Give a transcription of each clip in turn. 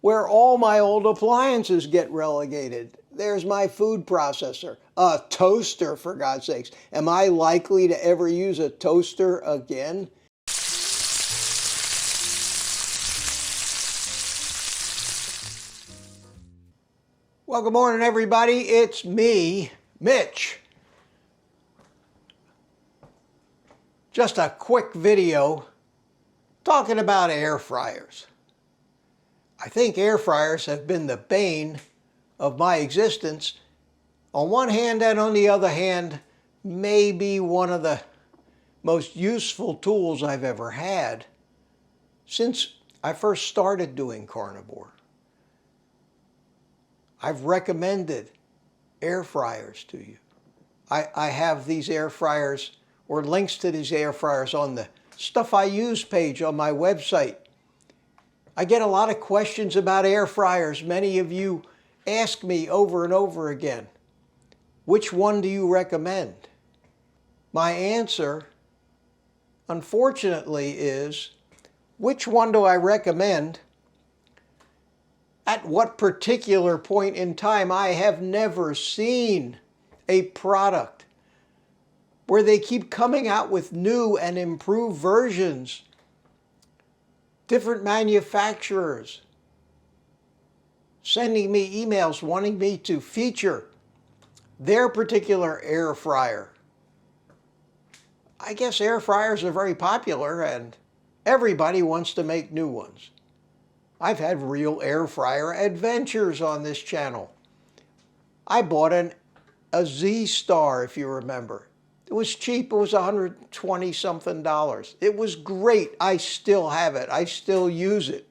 where all my old appliances get relegated. There's my food processor, a toaster, for God's sakes. Am I likely to ever use a toaster again? Well, good morning, everybody. It's me, Mitch. Just a quick video talking about air fryers. I think air fryers have been the bane of my existence. On one hand, and on the other hand, maybe one of the most useful tools I've ever had since I first started doing carnivore. I've recommended air fryers to you. I have these air fryers or links to these air fryers on the Stuff I Use page on my website. I get a lot of questions about air fryers. Many of you ask me over and over again, which one do you recommend? My answer, unfortunately, is which one do I recommend? At what particular point in time? I have never seen a product where they keep coming out with new and improved versions, different manufacturers, sending me emails wanting me to feature their particular air fryer. I guess air fryers are very popular and everybody wants to make new ones. I've had real air fryer adventures on this channel. I bought a Z-Star, if you remember. It was cheap. It was $120 something. It was great. I still have it. I still use it.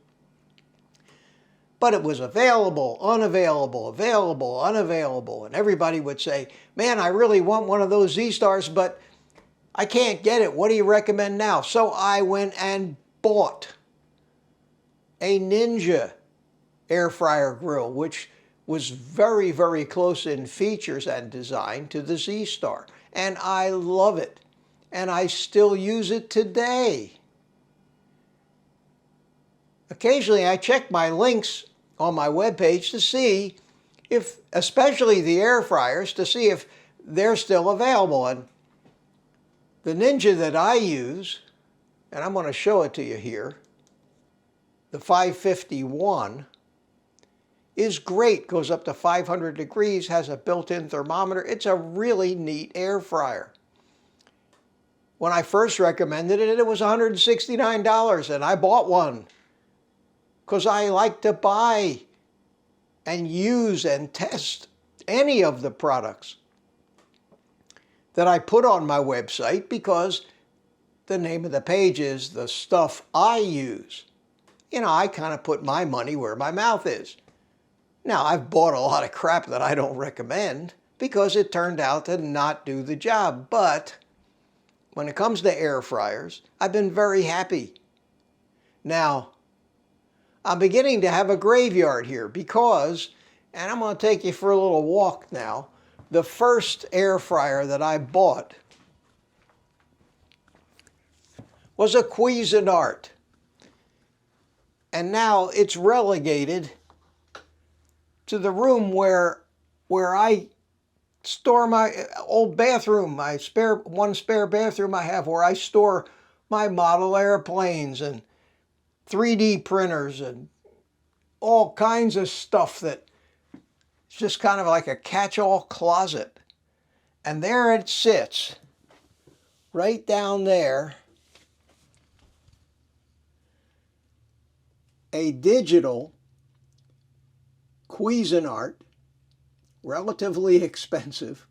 But it was available, unavailable, available, unavailable. And everybody would say, man, I really want one of those Z-Stars, but I can't get it. What do you recommend now? So I went and bought a Ninja air fryer grill, which was very, very close in features and design to the Z-Star. And I love it. And I still use it today. Occasionally I check my links on my webpage to see if, especially the air fryers, to see if they're still available. And the Ninja that I use, and I'm going to show it to you here, the 551, is great, goes up to 500 degrees, has a built-in thermometer. It's a really neat air fryer. When I first recommended it, it was $169, and I bought one because I like to buy and use and test any of the products that I put on my website, because the name of the page is the Stuff I Use. You know, I kind of put my money where my mouth is. Now, I've bought a lot of crap that I don't recommend because it turned out to not do the job. But when it comes to air fryers, I've been very happy. Now, I'm beginning to have a graveyard here because, and I'm going to take you for a little walk now, the first air fryer that I bought was a Cuisinart. And now it's relegated to the room where I store my old bathroom, my one spare bathroom I have, where I store my model airplanes and 3D printers and all kinds of stuff that it's just kind of like a catch-all closet. And there it sits, right down there, a digital Cuisinart, relatively expensive,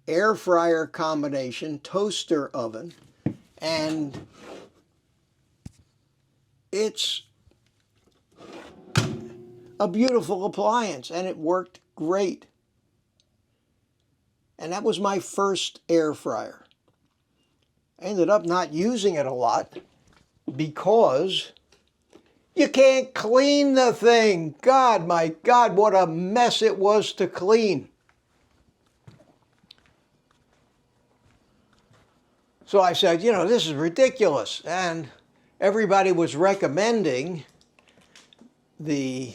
air fryer combination, toaster oven, and it's a beautiful appliance, and it worked great. And that was my first air fryer. I ended up not using it a lot because you can't clean the thing. God, my God, what a mess it was to clean. So I said, you know, this is ridiculous. And everybody was recommending the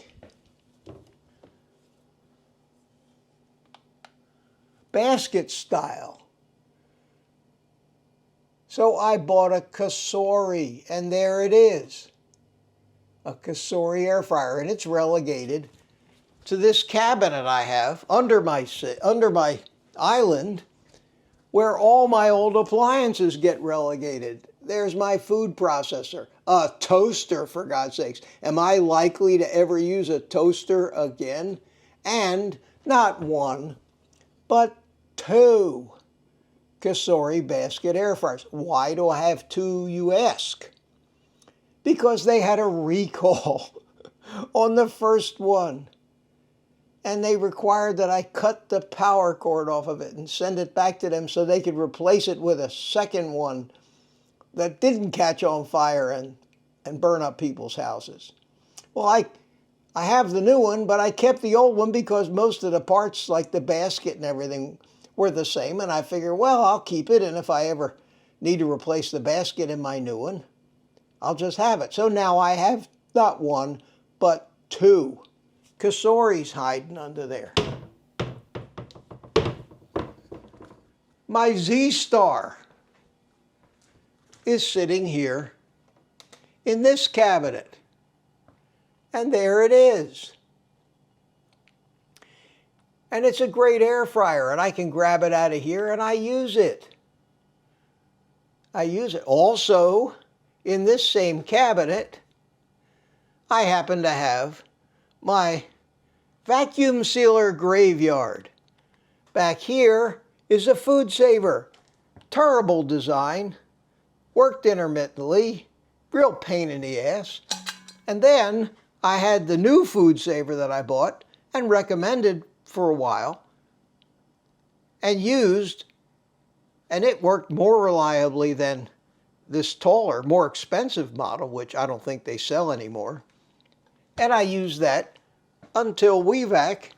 basket style. So I bought a Cosori, and there it is. A Cosori air fryer, and it's relegated to this cabinet I have under my island, where all my old appliances get relegated. There's my food processor, a toaster, for God's sakes. Am I likely to ever use a toaster again? And not one, but two Cosori basket air fryers. Why do I have two, you ask? Because they had a recall on the first one. And they required that I cut the power cord off of it and send it back to them so they could replace it with a second one that didn't catch on fire and burn up people's houses. Well, I have the new one, but I kept the old one because most of the parts, like the basket and everything, were the same. And I figure, well, I'll keep it. And if I ever need to replace the basket in my new one, I'll just have it. So now I have not one, but two Cosoris hiding under there. My Z-Star is sitting here in this cabinet. And there it is. And it's a great air fryer, and I can grab it out of here and I use it. I use it. Also, in this same cabinet, I happen to have my vacuum sealer graveyard. Back here is a food saver. Terrible design. Worked intermittently. Real pain in the ass. And then I had the new food saver that I bought and recommended for a while and used, and it worked more reliably than this taller, more expensive model, which I don't think they sell anymore. And I used that until WeVac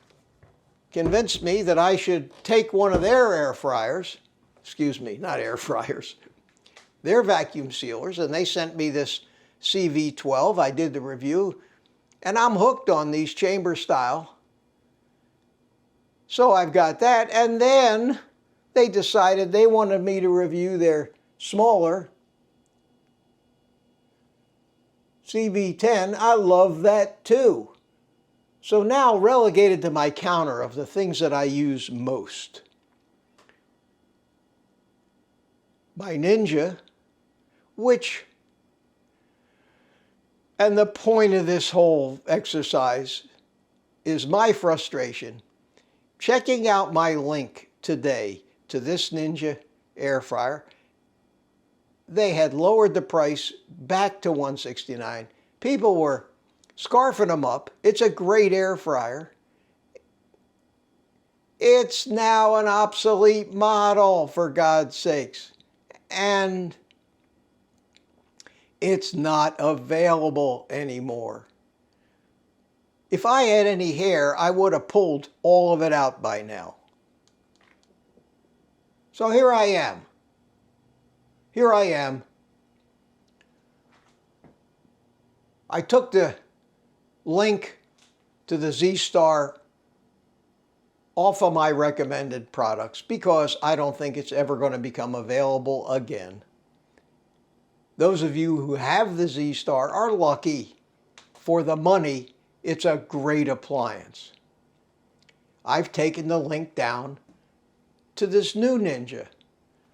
convinced me that I should take one of their air fryers, excuse me, not air fryers, their vacuum sealers, and they sent me this CV12. I did the review, and I'm hooked on these chamber style. So I've got that, and then they decided they wanted me to review their smaller CV10. I love that too. So now relegated to my counter of the things that I use most. My Ninja, which, and the point of this whole exercise is my frustration. Checking out my link today to this Ninja air fryer, they had lowered the price back to $169. People were scarfing them up. It's a great air fryer. It's now an obsolete model, for God's sakes. And it's not available anymore. If I had any hair, I would have pulled all of it out by now. So here I am. Here I am. I took the link to the Z-Star off of my recommended products because I don't think it's ever going to become available again. Those of you who have the Z-Star are lucky. For the money, it's a great appliance. I've taken the link down to this new Ninja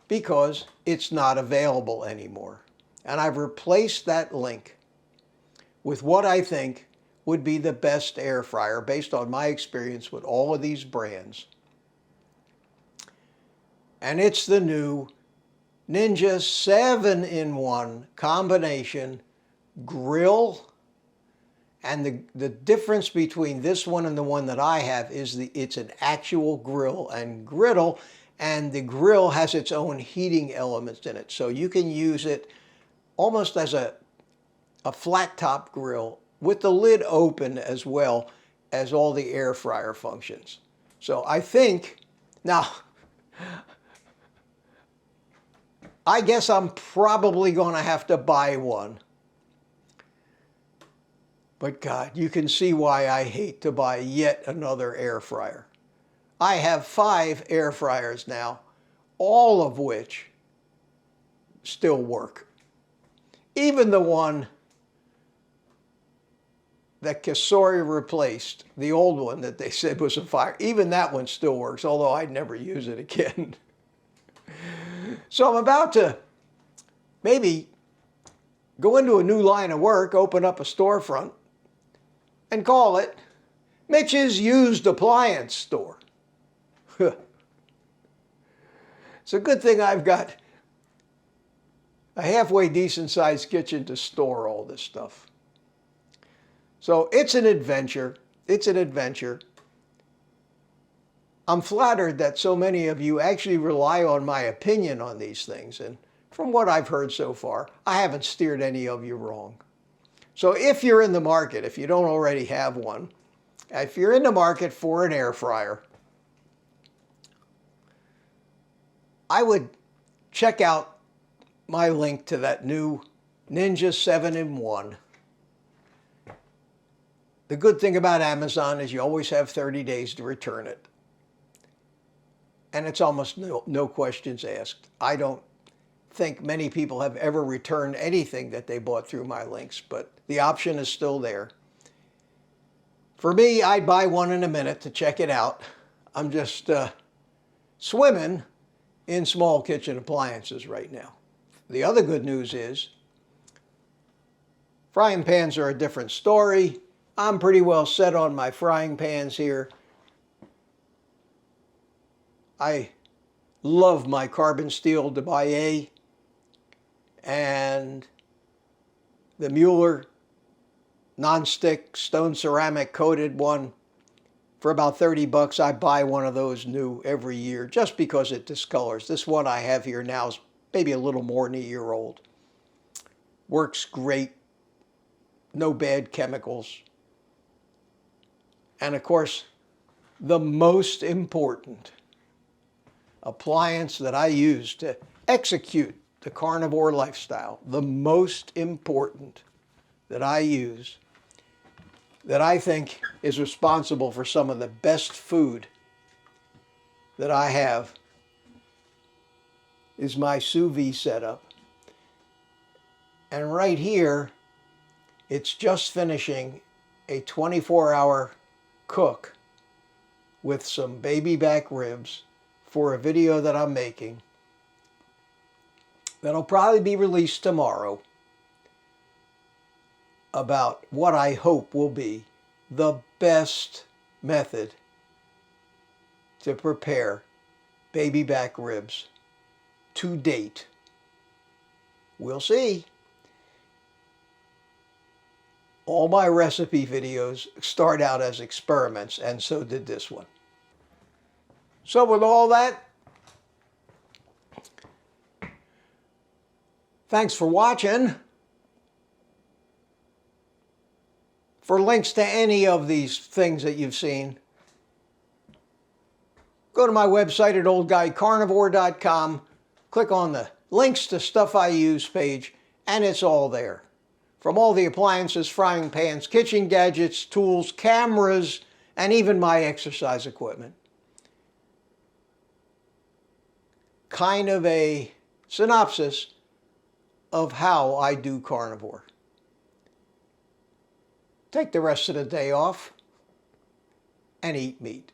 because it's not available anymore. And I've replaced that link with what I think would be the best air fryer based on my experience with all of these brands. And it's the new Ninja 7-in-1 combination grill. And the difference between this one and the one that I have is it's an actual grill and griddle, and the grill has its own heating elements in it. So you can use it almost as a flat top grill with the lid open as well as all the air fryer functions. So I think, now, I guess I'm probably going to have to buy one. But God, you can see why I hate to buy yet another air fryer. I have 5 air fryers now, all of which still work. Even the one that Kasori replaced, the old one that they said was a fire, even that one still works, although I'd never use it again. So I'm about to maybe go into a new line of work, open up a storefront, and call it Mitch's Used Appliance Store. It's a good thing I've got a halfway decent sized kitchen to store all this stuff. So it's an adventure. It's an adventure. I'm flattered that so many of you actually rely on my opinion on these things. And from what I've heard so far, I haven't steered any of you wrong. So if you're in the market, if you don't already have one, if you're in the market for an air fryer, I would check out my link to that new Ninja 7-in-1. The good thing about Amazon is you always have 30 days to return it. And it's almost no questions asked. I don't think many people have ever returned anything that they bought through my links, but the option is still there. For me, I'd buy one in a minute to check it out. I'm just swimming in small kitchen appliances right now. The other good news is frying pans are a different story. I'm pretty well set on my frying pans here. I love my carbon steel Debye and the Mueller non-stick stone ceramic coated one. For about 30 bucks, I buy one of those new every year just because it discolors. This one I have here now is maybe a little more than a year old. Works great. No bad chemicals. And of course, the most important appliance that I use to execute the carnivore lifestyle, the most important that I use, that I think is responsible for some of the best food that I have, is my sous vide setup. And right here, it's just finishing a 24-hour cook with some baby back ribs for a video that I'm making that'll probably be released tomorrow about what I hope will be the best method to prepare baby back ribs to date. We'll see. All my recipe videos start out as experiments, and so did this one. So with all that, thanks for watching. For links to any of these things that you've seen, go to my website at oldguycarnivore.com, click on the links to stuff I use page, and it's all there. From all the appliances, frying pans, kitchen gadgets, tools, cameras, and even my exercise equipment. Kind of a synopsis of how I do carnivore. Take the rest of the day off and eat meat.